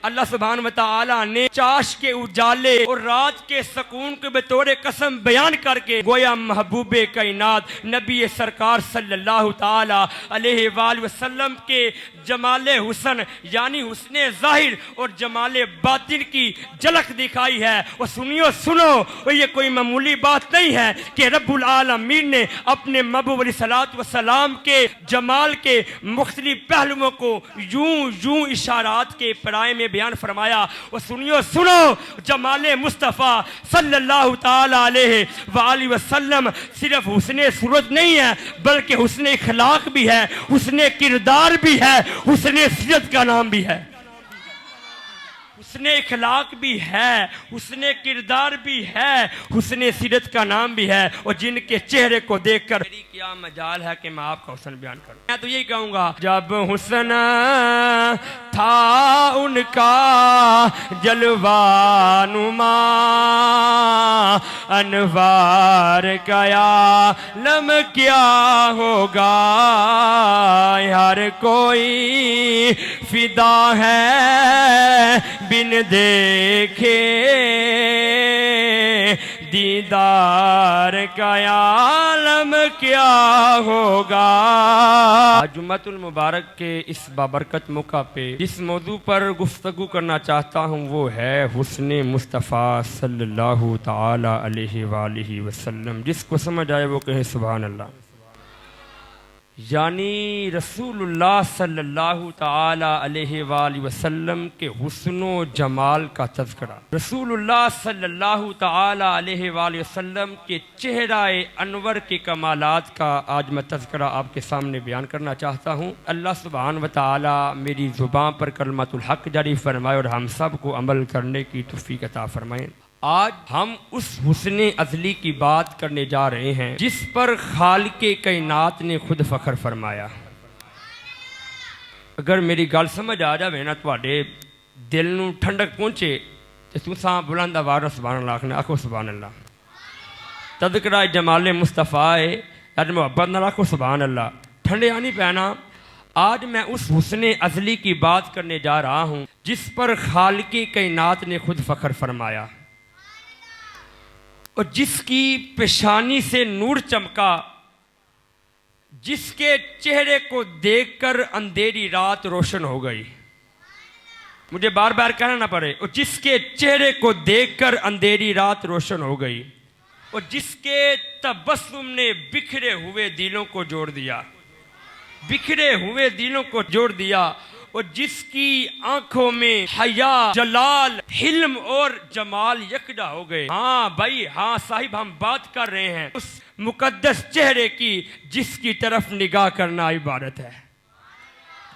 अल्लाह सुब्हान व तआला ने चाश के उजाले और रात के सुकून के बतौर कसम बयान करके गोया महबूबे कायनात नबी सरकार सल्लल्लाहु तआला अलैहि वसल्लम के जमाले हुसन यानी हुस्ने ज़ाहिर और जमाले बातिन की झलक दिखाई है। और सुनियो सुनो, और ये कोई मामूली बात नहीं है कि रब्बुल आलमीन ने अपने महबूब अलैहिस्सलातु वस्सलाम के जमाल के मुख्तलिफ पहलुओं को यूं यूं इशारात के पराए में बयान फरमाया। और सुनियो सुनो, जमाले मुस्तफ़ा सल्लल्लाहु ताला अलैहि वसल्लम सिर्फ हुस्ने सूरत नहीं है बल्कि हुस्ने इखलाक भी है, हुस्ने किरदार भी है, हुस्ने सीरत का नाम भी है। हुस्ने इखलाक भी है, हुस्ने किरदार भी है, हुस्ने सीरत का नाम भी है। और जिनके चेहरे को देखकर मेरी क्या मजाल है कि मैं आपका हुस्न बयान करूं। मैं तो यही कहूंगा, जब हुस्न था उनका जलवानुमा अनवार का आलम क्या होगा। हर कोई फिदा है बिन देखे दीदार का आलम क्या होगा। जुम्मतुल मुबारक के इस बाबरकत मौका पे जिस मौजू पर गुफ्तगू करना चाहता हूँ वो है हुस्ने मुस्तफ़ा सल्लल्लाहु ताला अलैहि वसल्लम। जिसको समझ आए वो कहे सुभान अल्लाह। यानी रसूलुल्लाह सल्लल्लाहु ताला अलैहि वसल्लम के हुस्नो जमाल का तज़किरा, रसूलुल्लाह सल्लल्लाहु ताला अलैहि वसल्लम के चेहराए अनवर के कमालात का आज मैं तज़किरा आपके सामने बयान करना चाहता हूँ। अल्लाह सुब्हान व ताला मेरी ज़ुबान पर कलमतुल हक़ जारी फरमाए और हम सब को अमल करने की तौफ़ीक़ अता फरमाए। आज हम उस हुस्ने अज़ली की बात करने जा रहे हैं जिस पर खालिक़े कायनात ने खुद फ़ख्र फरमाया। अगर मेरी गल समझ आ जाए ना, तुहाडे दिल नूं ठंडक पहुँचे तो तुसां बुलंद आवाज़ सुभान अल्लाह आखना, आखो सुभान अल्लाह। तज़किरा जमाले मुस्तफ़ा है, अज मुहब्बत नाल आखो सुभान अल्लाह। ठंडिया नहीं पैना। आज मैं उस हुस्ने अज़ली की बात करने जा रहा हूँ जिस पर खालिक़े कायनात ने खुद फ़ख्र फरमाया और जिसकी पेशानी से नूर चमका, जिसके चेहरे को देखकर अंधेरी रात रोशन हो गई। मुझे बार बार कहना ना पड़े। और जिसके चेहरे को देखकर अंधेरी रात रोशन हो गई और जिसके तबस्सुम ने बिखरे हुए दिलों को जोड़ दिया, बिखरे हुए दिलों को जोड़ दिया। और जिसकी आंखों में हया, जलाल, हिल्म और जमाल यकजा हो गए। हाँ भाई हाँ साहिब, हम बात कर रहे हैं उस मुकद्दस चेहरे की जिसकी तरफ निगाह करना इबादत है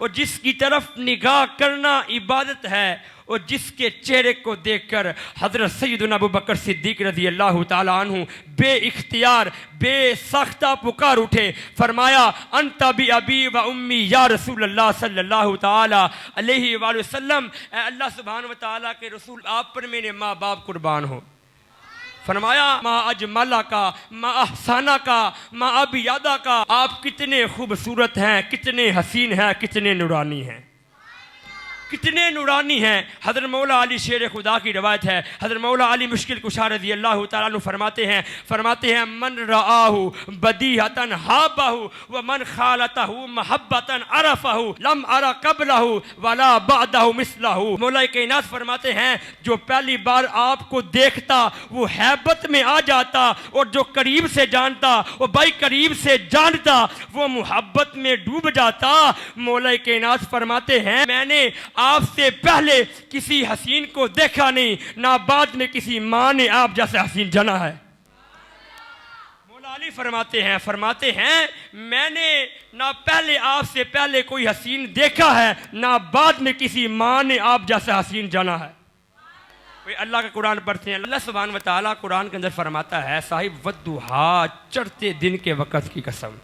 और जिसकी तरफ निगाह करना इबादत है और जिसके चेहरे को देखकर हज़रत सैयदना अबू बकर सिद्दीक़ रज़ी अल्लाह ताला अन्हु बेइख्तियार बेसाख्ता पुकार उठे। फरमाया अंता बी अबी व उम्मी या रसूल अल्लाह सल्लल्लाहु ताला अलैहि वसल्लम। अल्लाह सुब्हान व ताला के रसूल, आप पर मेरे माँ बाप कुर्बान हो। फरमाया माँ अजमला का, माँ अहसाना का, माँ अबियादा का, आप कितने खूबसूरत हैं, कितने हसीन हैं, कितने नूरानी हैं, कितने नूरानी हैं। हज़रत मौला अली शेर खुदा की रवायत है। हज़रत मौला अली मुश्किल कुशा रज़ी अल्लाह तआला अन्हु फरमाते हैं मन रआहु बदीहतन हाबहु व मन खालतहु महब्बतन अरफहु लम अरा कबलहु वला बअदहु मिसलहु। मौला कायनात फरमाते हैं जो पहली बार आपको देखता वो हैबत में आ जाता और जो करीब से जानता वो भाई करीब से जानता वो मोहब्बत में डूब जाता। मौला कायनात फरमाते हैं मैंने आपसे पहले किसी हसीन को देखा नहीं, ना बाद में किसी माँ ने आप जैसे हसीन जना है। मौला अली फरमाते हैं मैंने ना पहले आपसे पहले कोई हसीन देखा है, ना बाद में किसी माँ ने आप जैसा हसीन जाना है। वे अल्लाह का कुरान पढ़ते हैं। अल्लाह सुब्हान व तआला कुरान के अंदर फरमाता है साहिब वद्दुहा, चढ़ते दिन के वक़्त की कसम।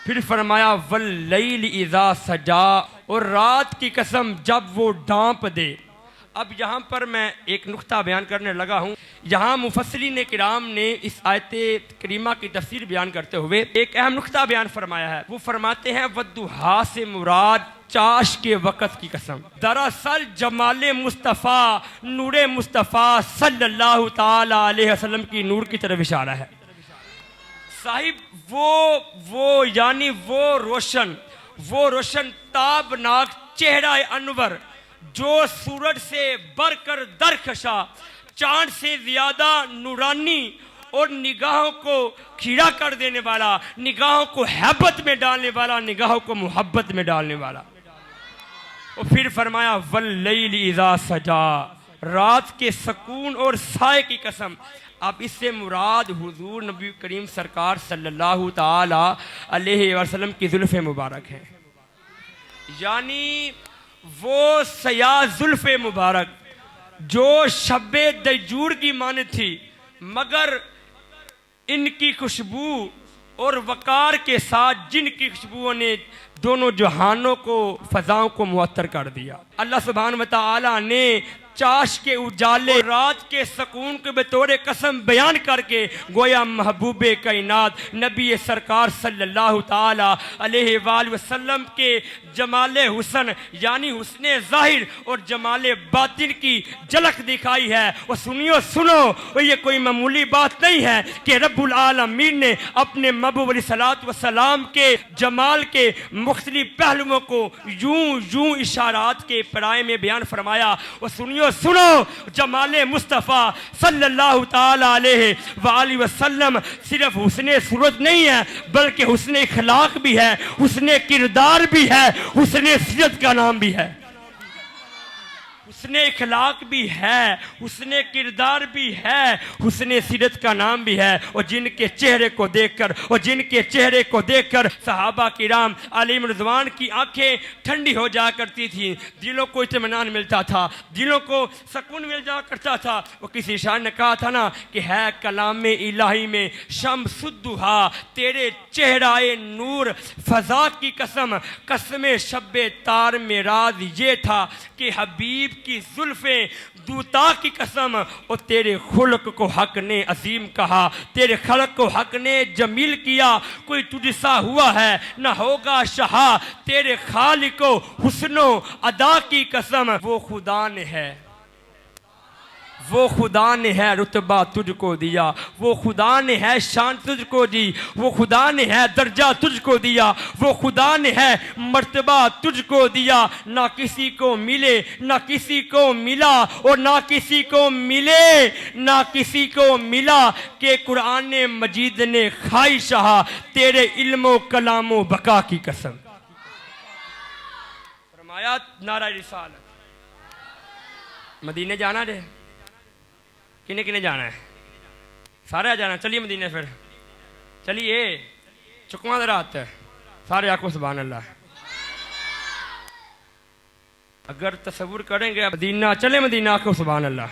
फिर फरमाया वल्लैल इज़ा सजा, और रात की कसम जब वो ढांप दे। अब यहाँ पर मैं एक नुक्ता बयान करने लगा हूँ। यहाँ मुफस्सिरीन किराम ने इस आयत करीमा की तफसीर बयान करते हुए एक अहम नुक्ता बयान फरमाया है। वो फरमाते हैं वद्दुहा से मुराद चाश के वक़्त की कसम। दरअसल जमाले मुस्तफ़ा नूरे मुस्तफ़ा सल्लल्लाहु ताला अलैहि वसल्लम की नूर की तरफ इशारा है। साहिब वो यानी वो रोशन ताबनाक चेहरा अनवर जो सूरज से बढ़कर दरखशा, चांद से ज्यादा नूरानी और निगाहों को खीरा कर देने वाला, निगाहों को हैबत में डालने वाला, निगाहों को मोहब्बत में डालने वाला। और फिर फरमाया वल्लैल इज़ा सजा, रात के सुकून और साए की कसम। अब इससे मुराद हुजूर नबी करीम सरकार सल्लल्लाहु ताला अलैहि वसल्लम की जुल्फ़े मुबारक है, यानी वो सया जुल्फ़े मुबारक जो शब्बे दजूर की माने थी, मगर इनकी खुशबू और वक़ार के साथ जिनकी खुशबुओं ने दोनों जहानों को, फ़ज़ाओं को मुअत्तर कर दिया। अल्लाह सुब्हान व तआला ने चाश के उजाले रात के सुकून के बतौर कसम बयान करके गोया महबूबे कायनात नबी सरकार सल्लल्लाहु ताला अलैहि वसल्लम के जमाले हुसन यानी हुस्ने ज़ाहिर और जमाले बातिन की झलक दिखाई है। और सुनो और ये कोई मामूली बात नहीं है कि रब्बुल आलमीन ने अपने महबूब अलैहिस्सलातु वस्सलाम के जमाल के मुख्तलिफ पहलुओं को यूं इशारात के पराए में बयान फरमाया। और सुनो जमाले मुस्तफ़ा सल्लल्लाहु ताला अलैहि वसल्लम सिर्फ हुस्ने सूरत नहीं है, बल्कि हुस्ने इखलाक भी है, हुस्ने किरदार भी है, हुस्ने सीरत का नाम भी है। हुस्ने इखलाक भी है, हुस्ने किरदार भी है, हुस्ने सीरत का नाम भी है। और जिनके चेहरे को देखकर सहाबा किराम अलैहिम रिज़वान की आंखें ठंडी हो जाया करती थी, दिलों को इत्मीनान मिलता था, दिलों को सुकून मिल जाया करता था। वो किसी शायर ने कहा था ना कि है कलाम इलाही में शम्सुद्दुहा, तेरे चेहराए नूर फ़ज़ा की कसम, कसम शब्बे तार में राज ये था कि हबीब की जुल्फ़े दूता की कसम। और तेरे खुल्क को हक ने अजीम कहा, तेरे खल्क को हक ने जमील किया, कोई तुझसा हुआ है न होगा शहा, तेरे खालिक को हुस्नो अदा की कसम। वो खुदा ने है रुतबा तुझको दिया, वो खुदा ने है शान तुझको दी, वो खुदा ने है दर्जा तुझको दिया, वो खुदा ने है मर्तबा तुझको दिया। ना किसी को मिले ना किसी को मिला और ना किसी को मिला कि कुरान मजीद ने खाई शाह, तेरे इल्मो कलामो बका की कसम। फरमाया नारा रिसालत। मदीने जाना रे, किने जाना है? सारे जाना, चलिए मदीने फिर चलिए। चुकवा रात है, सारे आको सुभान अल्लाह। अगर तसव्वुर करेंगे मदीना, चले मदीना आको सुभान अल्लाह।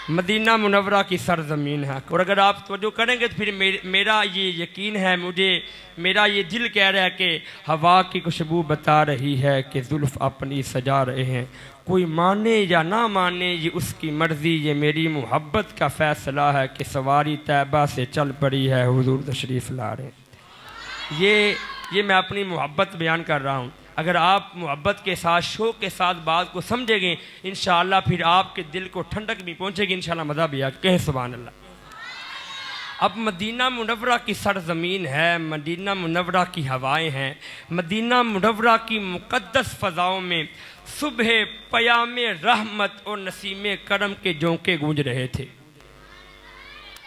मदीना मुनव्वरा की सरजमीन है। और अगर आप तवज्जो करेंगे तो फिर मेरा ये यकीन है, मेरा ये दिल कह रहा है कि हवा की खुशबू बता रही है कि जुल्फ़ अपनी सजा रहे हैं। कोई माने या ना माने ये उसकी मर्ज़ी, ये मेरी मोहब्बत का फ़ैसला है कि सवारी तैबा से चल पड़ी है, हुजूर तशरीफ़ ला रहे। ये मैं अपनी मोहब्बत बयान कर रहा हूँ। अगर आप मोहब्बत के साथ, शौक़ के साथ बात को समझेंगे, इंशाअल्लाह फिर आपके दिल को ठंडक भी पहुँचेगी, इंशाअल्लाह मज़ा भी आएगा। कहें सुभान अल्लाह। अब मदीना मुनव्वरा की सरज़मीन है, मदीना मुनव्वरा की हवाएं हैं, मदीना मुनव्वरा की मुक़द्दस फ़ज़ाओं में सुबह पयामे रहमत और नसीमे करम के झोंके गूंज रहे थे।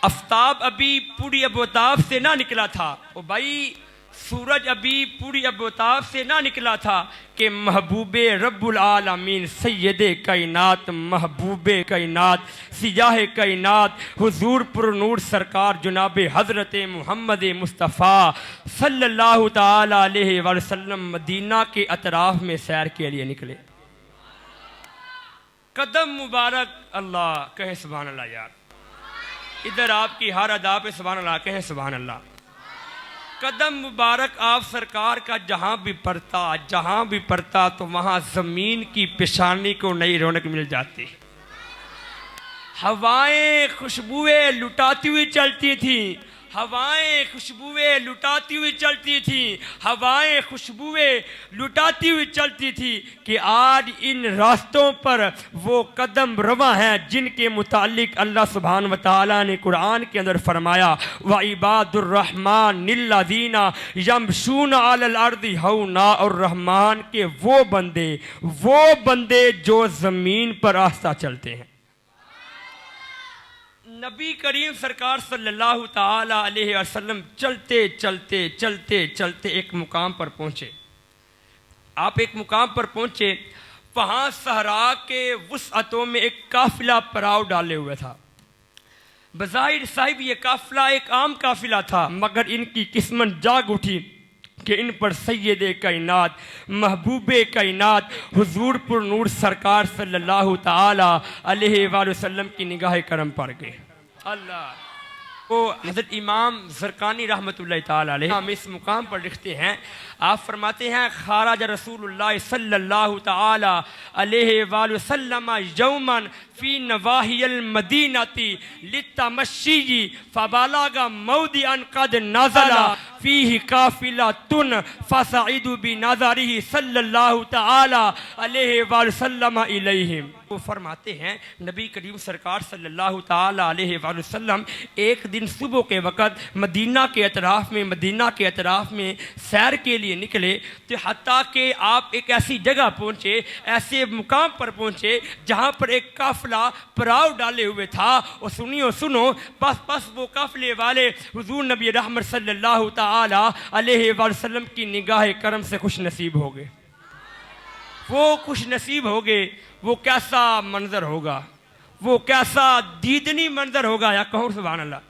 आफ्ताब अभी पूरी अबोताब से ना निकला था, ओ भाई सूरज अभी पूरी अबोताब से ना निकला था कि महबूबे रब्बुल आलमीन सैयदे कायनात, महबूबे कायनात, सियाहे कायनात, हुजूर पुरनूर सरकार जनाबे हज़रत मोहम्मद मुस्तफ़ा सल्लल्लाहु ताला अलैहि वसल्लम मदीना के अतराफ़ में सैर के लिए निकले। कदम मुबारक, अल्लाह कहे सुभान अल्लाह। यार इधर आपकी हर अदा पे सुभान अल्लाह, कहे सुभान अल्लाह। कदम मुबारक आप सरकार का जहाँ भी पड़ता तो वहाँ ज़मीन की पेशानी को नई रौनक मिल जाती। हवाएं खुशबुएं लुटाती हुई चलती थी, हवाएं खुशबुएं लुटाती हुई चलती थी, हवाएं खुशबुएं लुटाती हुई चलती थी कि आज इन रास्तों पर वो कदम रवा हैं जिनके मुतालिक अल्लाह सुब्हान व तआला ने कुरान के अंदर फरमाया व इबादुर रहमान निल्लज़ीना यमशून अलल अर्दी हौना, और रहमान के वो बंदे जो ज़मीन पर आस्ता चलते हैं। नबी करीम सरकार सल्लल्लाहु ताला अलैहि वसल्लम चलते एक मुकाम पर पहुँचे। आप एक मुकाम पर पहुँचे, वहाँ सहरा के वुसअतों में एक काफिला पड़ाव डाले हुए था। बज़ाहिर साहिब ये काफिला एक आम काफिला था, मगर इनकी किस्मत जाग उठी कि इन पर सैयदे कायनात महबूबे कायनात हुजूर पुर नूर सरकार सल्लल्लाहु ताला अलैहि वसल्लम की निगाह करम पड़ गई। अल्लाह वो हज़रत इमाम ज़रक़ानी रहमतुल्लाह ताला अलैह हम इस मुकाम पर लिखते हैं, आप फरमाते हैं खाराज रसूलुल्लाह सल्लल्लाहु ताला अलैहि वसल्लम यौमन फी नवाहियल मदीनती लितमश्शी फबलगा मौदिअन कद नज़ला फीही काफिलतुन फसइदु बिनज़रिही सल्लल्लाहु ताला अलैहि वसल्लम इलैहिम। वो फरमाते हैं नबी करीम सरकार सल्लल्लाहु ताला अलैहि वसल्लम एक दिन सुबह के वक़्त मदीना के अतराफ़ में सैर के लिए निकले, तो हत्ता कि आप एक ऐसी जगह पहुँचे, ऐसे मुकाम पर पहुँचे जहाँ पर एक काफ़िला पड़ाव डाले हुए था। और सुनो बस वो काफ़िले वाले हुज़ूर नबी रहमत सल्लल्लाहु ताला अलैहि वसल्लम की निगाह करम से खुश नसीब हो गए। वो खुश नसीब हो गए। वो कैसा मंजर होगा, वो कैसा दीदनी मंजर होगा, या कहूँ सुभान अल्लाह,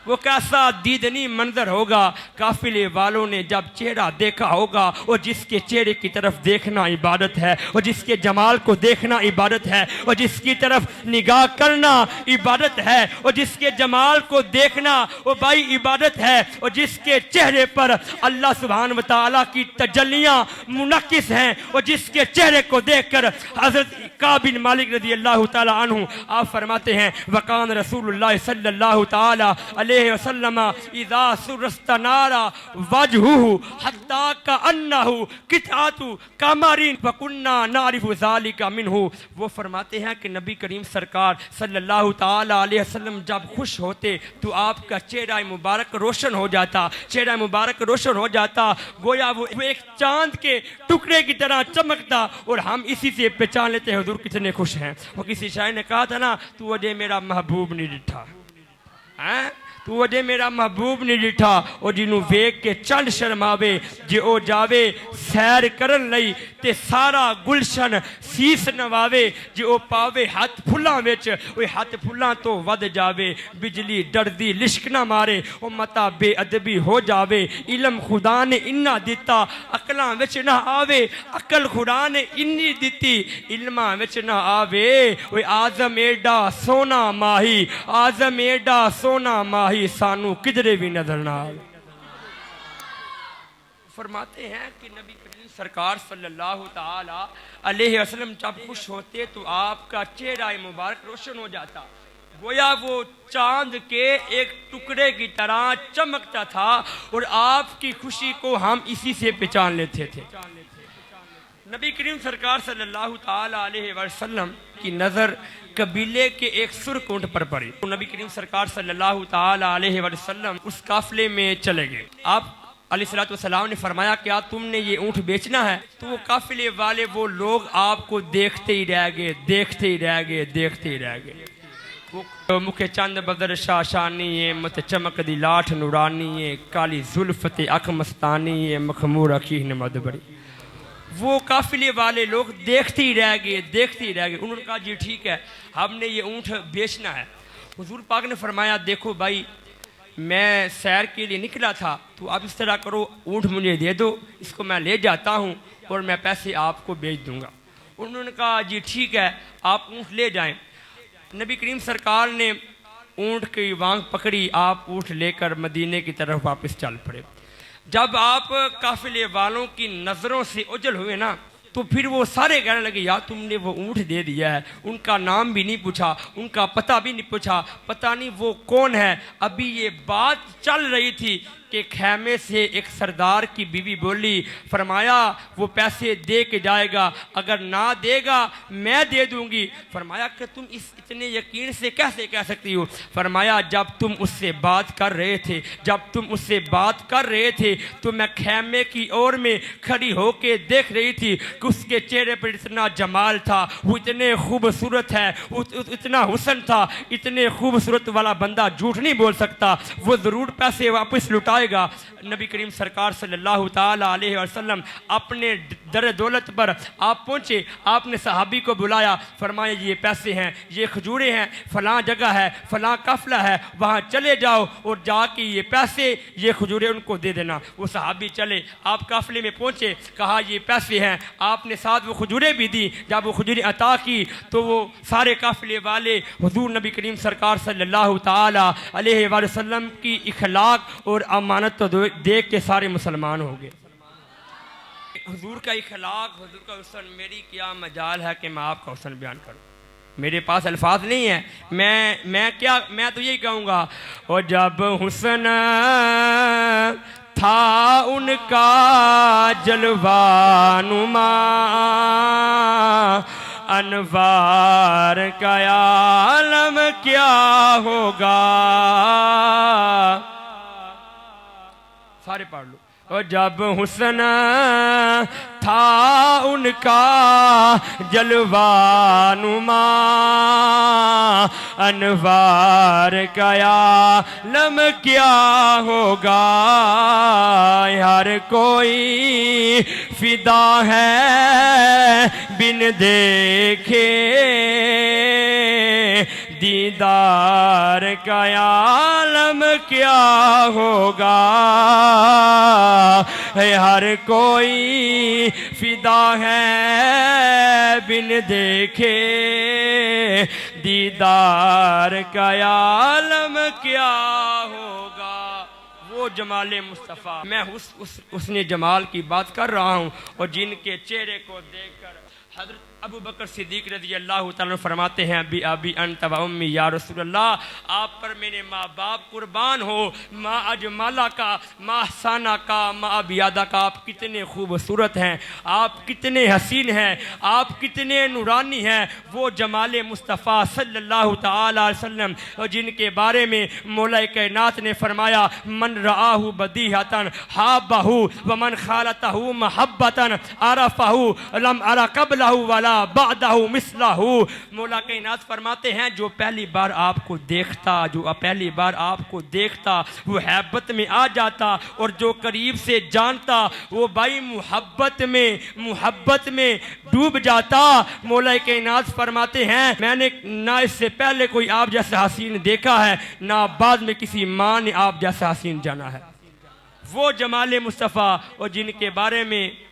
वो कैसा दीदनी मंजर होगा। काफिले वालों ने जब चेहरा देखा होगा, और जिसके चेहरे की तरफ देखना इबादत है, और जिसके जमाल को देखना इबादत है, और जिसकी तरफ निगाह करना इबादत है, और जिसके जमाल को देखना वो भाई इबादत है, और जिसके चेहरे पर अल्लाह सुब्हान व तआला की तजल्लियाँ मुनक्किस हैं, और जिसके चेहरे को देखकर हज़रत काब बिन मालिक रज़ी अल्लाह तआला अन्हु आप फरमाते हैं वकान रसूलुल्लाह सल्लल्लाहु तआला अलैहि वसल्लम इज़ा सुरस्तनारा वजहुहु हत्ता कअन्नहु कितातु कमरिन फकुन्ना नारिफु ज़ालिका मिन्हु। वो फरमाते हैं कि नबी करीम सरकार सल्लल्लाहु ताला अलैहि वसल्लम जब खुश होते तो आपका चेहरा मुबारक रोशन हो जाता, गोया वो एक चांद के टुकड़े की तरह चमकता, और हम इसी से पहचान लेते हैं हुजूर कितने खुश हैं। वो किसी शायर ने कहा था ना, तू वजह मेरा महबूब नहीं डिठा है, तू वजह मेरा महबूब नहीं डिठा, और जिन्हों वेख के चंद शर्मावे जे ओ जावे सैर करन लई ते सारा गुलशन सीस नवावे, जे ओ पावे हथ फुल्लां विच ओए हथ फुल्लां तो वध जावे, बिजली डरदी लिश्क ना मारे ओ मता बेअदबी हो जावे, इलम खुदा ने इन्ना दिता अकलां विच ना आवे, अकल खुदा ने इन्नी दिती इल्मां विच ना आवे, ओए आज़म एडा सोना माही सानू किधरे भी नजर ना आए। फरमाते हैं कि नबी करीम सरकार सल्लल्लाहु ताला अलैहि वसल्लम जब खुश होते तो आपका चेहरा मुबारक रोशन हो जाता, गोया वो चांद के एक टुकड़े की तरह चमकता था, और आपकी खुशी को हम इसी से पहचान लेते थे। नबी करीम सरकार सल्लल्लाहु ताला अलैहि वसल्लम की नज़र कबीले के एक सुर्ख ऊंट पर पड़ी। तो नबी करीम सरकार सल्लल्लाहु ताला अलैहि वसल्लम उस काफिले में चले गए। आप अलैहिस्सलातु वस्सलाम ने फरमाया क्या तुमने ये ऊंट बेचना है? तो वो काफिले वाले वो लोग आपको देखते ही रह गए। वो मुखे चंद बदर शाशानी है, मत चमक दी लाठ नूरानी है, काली जुल्फते अख मस्तानी है, मखमूर अखी नमद बड़ी। वो काफिले वाले लोग देखते ही रह गए। उन्होंने कहा जी ठीक है, हमने ये ऊँट बेचना है। हुजूर पाक ने फरमाया देखो भाई, मैं सैर के लिए निकला था, तो आप इस तरह करो, ऊँट मुझे दे दो, इसको मैं ले जाता हूँ और मैं पैसे आपको बेच दूँगा। उन्होंने कहा जी ठीक है, आप ऊँट ले जाएं। नबी करीम सरकार ने ऊँट की वांग पकड़ी, आप ऊँट लेकर मदीने की तरफ वापस चल पड़े। जब आप काफिले वालों की नज़रों से ओझल हुए ना, तो फिर वो सारे कहने लगे यार तुमने वो ऊँट दे दिया है, उनका नाम भी नहीं पूछा, उनका पता भी नहीं पूछा, पता नहीं वो कौन है। अभी ये बात चल रही थी कि खेमे से एक सरदार की बीवी बोली, फरमाया वो पैसे दे के जाएगा, अगर ना देगा मैं दे दूंगी। फरमाया कि तुम इस इतने यकीन से कैसे कह सकती हो? फरमाया जब तुम उससे बात कर रहे थे, जब तुम उससे बात कर रहे थे तो मैं खेमे की ओर में खड़ी होके देख रही थी कि उसके चेहरे पर इतना जमाल था, वो इतने खूबसूरत है, इतना हुस्न था, इतने खूबसूरत वाला बंदा झूठ नहीं बोल सकता, वो ज़रूर पैसे वापस लुटा। नबी करीम सरकार सल्लल्लाहु ताला अलैहि वसल्लम अपने दर दौलत पर आप पहुँचे, आपने सहाबी को बुलाया, फरमाया ये पैसे हैं, ये खजूरें हैं, फ़लाँ जगह है, फ़लाँ काफ़िला है, वहाँ चले जाओ और जाके ये पैसे ये खजूरें उनको दे देना। वो सहाबी चले, आप काफ़िले में पहुँचे, कहा ये पैसे हैं, आपने साथ वो खजूरें भी दी। जब वो खजूरें अता की तो वो सारे काफ़िले वाले हुजूर नबी करीम सरकार सल्लल्लाहु ताला अलैहि वसल्लम की इखलाक और अमानत तो देख के सारे मुसलमान हो गए। हुजूर का इखलाक, हुजूर का हुस्न, मेरी क्या मजाल है कि मैं आपका हुस्न बयान करूं, मेरे पास अल्फाज नहीं है। मैं तो यही कहूँगा, और जब हुस्न था उनका जलवानुमा, अनवार का आलम क्या होगा। सारे पढ़ लो। और जब हुस्न था उनका जलवानुमा, अनवार का आलम क्या होगा। हर कोई फिदा है बिन देखे, दीदार का आलम क्या होगा। हर कोई फिदा है बिन देखे, दीदार का आलम क्या होगा। वो जमाले मुस्तफ़ा, मैं उसने जमाल की बात कर रहा हूँ, और जिनके चेहरे को देखकर हज़रत अबू बकर सिद्दीक़ रज़ी अल्लाह ताला फरमाते हैं, अभी अभी अंत व उम्मी या रसूलल्लाह, आप पर मेरे माँ बाप कुर्बान हो। माँ अजमाला का, माँ साना का, माँ अबियादा का, आप कितने खूबसूरत हैं, आप कितने हसीन हैं, आप कितने नूरानी हैं। वो जमाले मुस्तफ़ा सल्लल्लाहु ताला अलैहि वसल्लम, और जिनके बारे में मौला कायनात ने फरमाया, मन रआहु बदीहतन हाबहु व मन खालतहु महब्बतन अरफहु लम अरा कबलहु वाला बादहु मिसलहु। मौला कायनात फरमाते हैं, जो पहली बार आपको देखता, जो पहली बार आपको देखता वो हैबत में आ जाता, और जो करीब से जानता वो भाई मुहब्बत में डूब जाता। मौला कायनात फरमाते हैं, मैंने ना इससे पहले कोई आप जैसा हसीन देखा है, ना बाद में किसी माँ ने आप जैसा हसीन जाना है। वो जमाले मुस्तफ़ा, और जिनके बारे में